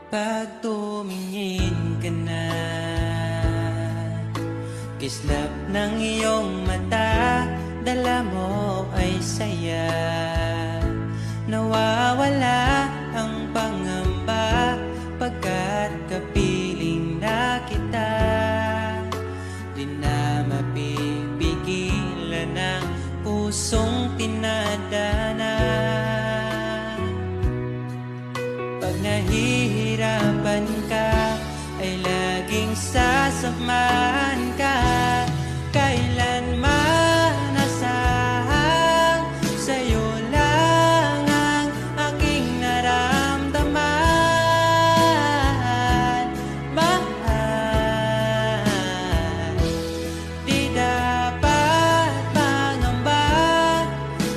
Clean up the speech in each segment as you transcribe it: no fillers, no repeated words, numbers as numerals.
Pag tumingin ka na, kislap ng iyong mata, dala mo ay saya. Nawawala ang pangamba pagkat kapiling na kita. Di na mapipigilan ang pusong tinadana. Pag nahihirapan ka, ay laging sasamahan ka. Kailanman asahang sa'yo lang ang aking naramdaman. Mahal, di dapat mangamba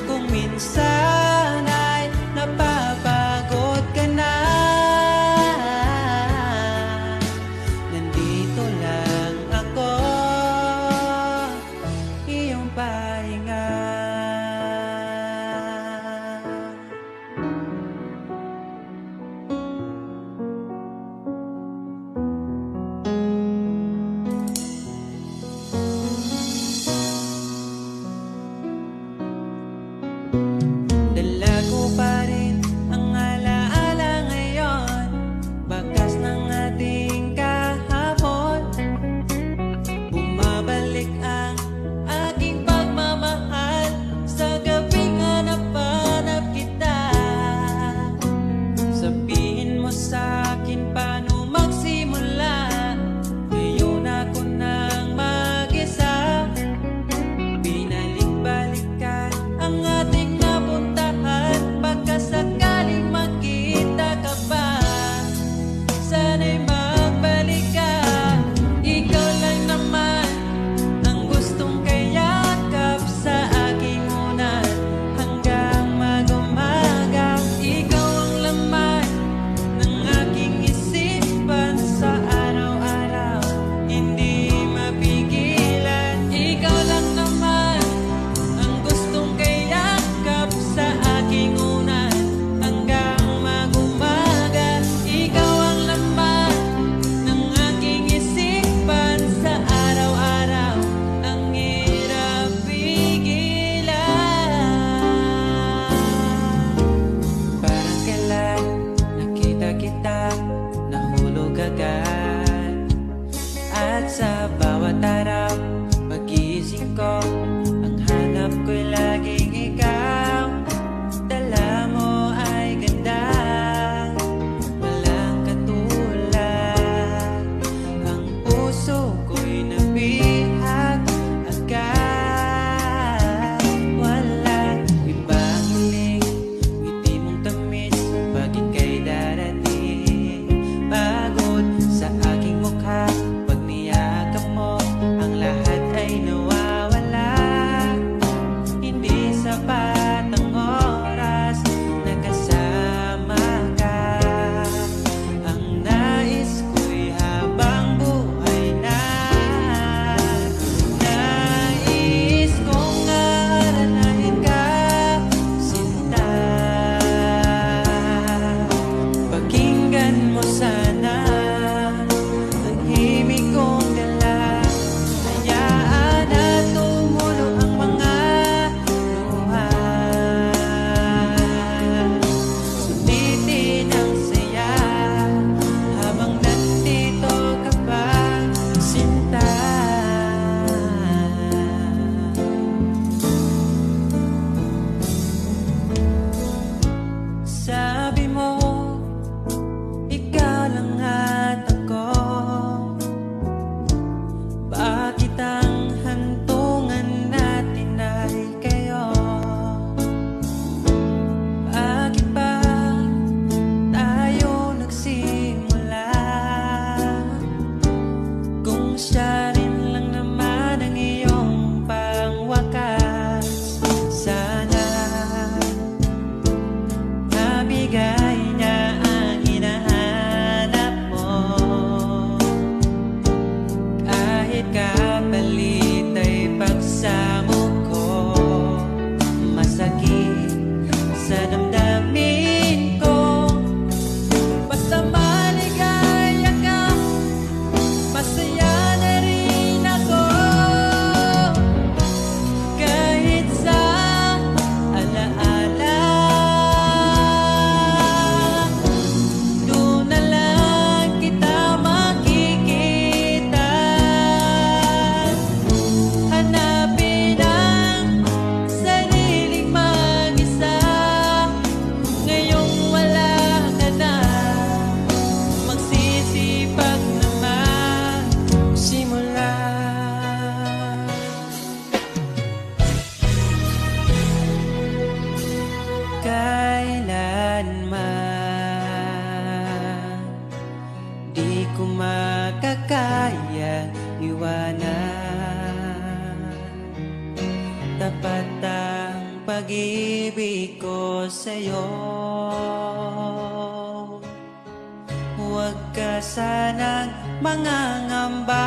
kung minsan ay napapagod ka na. Nandito lang ako, iyong pahinga. Dala ko pa rin ang alaala ngayon, bakas ng ating kahapon. Bumabalik ang aking pagmamahal sa gabing hanap-hanap kita. Sabihin mo sa'kin paano magsimula, ngayon ako nang mag-isa. Binalik-balikan ang ating napuntahan, pagkasakaling magkita ka pa. Sana'y magbalik ka, ikaw lang naman ang gustong kayakap sa aking unan hanggang mag-umaga. Ikaw ang laman ng aking isipan sa araw-araw, hindi mapigilan. Ikaw lang naman ang gustong kayakap sa aking unan hanggang mag-umaga. Ikaw ang laman ng aking isipan sa araw-araw, ang hirap pigilan. Parang kailan nakita kita, nahulog agad. At sa bawat araw, pag-iisip ko, ang hanap ko'y laging ikaw. Dala mo ay ganda, walang katulad. Ang puso ko'y nabihag agad. Wala ibang hiling, ngiti mong tamis pag ika'y darating. Pagod sa aking mukha pag niyakap mo ang sa'yo. Huwag ka sanang mangangamba,